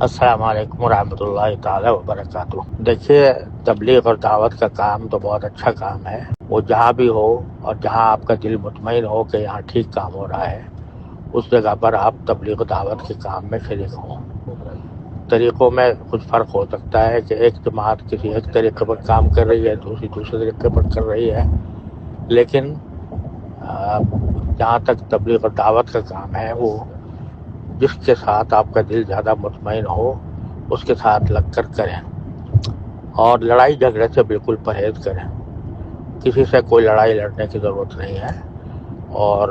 السلام علیکم ورحمۃ اللہ تعالی وبرکاتہ۔ دیکھیے، تبلیغ اور دعوت کا کام تو بہت اچھا کام ہے۔ وہ جہاں بھی ہو اور جہاں آپ کا دل مطمئن ہو کہ یہاں ٹھیک کام ہو رہا ہے، اس جگہ پر آپ تبلیغ و دعوت کے کام میں شریک ہوں۔ طریقوں میں کچھ فرق ہو سکتا ہے کہ ایک جماعت کسی ایک طریقے پر کام کر رہی ہے، دوسرے طریقے پر کر رہی ہے، لیکن جہاں تک تبلیغ و دعوت کا کام ہے، وہ جس کے ساتھ آپ کا دل زیادہ مطمئن ہو اس کے ساتھ لگ کر کریں، اور لڑائی جھگڑے سے بالکل پرہیز کریں۔ کسی سے کوئی لڑائی لڑنے کی ضرورت نہیں ہے، اور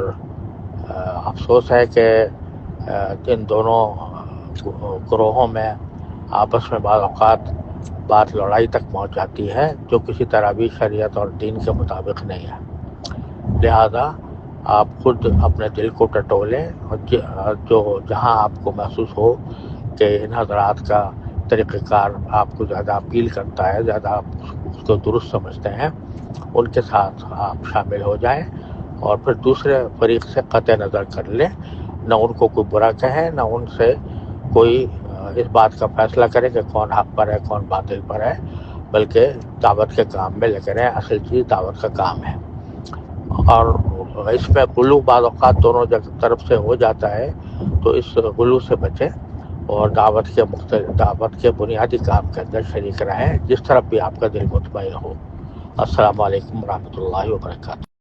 افسوس ہے کہ ان دونوں گروہوں میں آپس میں بعض اوقات بات لڑائی تک پہنچ جاتی ہے، جو کسی طرح بھی شریعت اور دین کے مطابق نہیں ہے۔ لہذا آپ خود اپنے دل کو ٹٹولیں، اور جہاں آپ کو محسوس ہو کہ ان حضرات کا طریقہ کار آپ کو زیادہ اپیل کرتا ہے، زیادہ آپ اس کو درست سمجھتے ہیں، ان کے ساتھ آپ شامل ہو جائیں، اور پھر دوسرے فریق سے قطع نظر کر لیں۔ نہ ان کو کوئی برا کہیں، نہ ان سے کوئی اس بات کا فیصلہ کرے کہ کون حق پر ہے کون باطل پر ہے، بلکہ دعوت کے کام میں لگے رہیں۔ اصل چیز دعوت کا کام ہے، اور اس میں غلو بعض اوقات دونوں طرف سے ہو جاتا ہے، تو اس غلو سے بچیں اور دعوت کے بنیادی کام کے اندر شریک رہیں، جس طرف بھی آپ کا دل مطمئن ہو۔ السلام علیکم ورحمۃ اللہ وبرکاتہ۔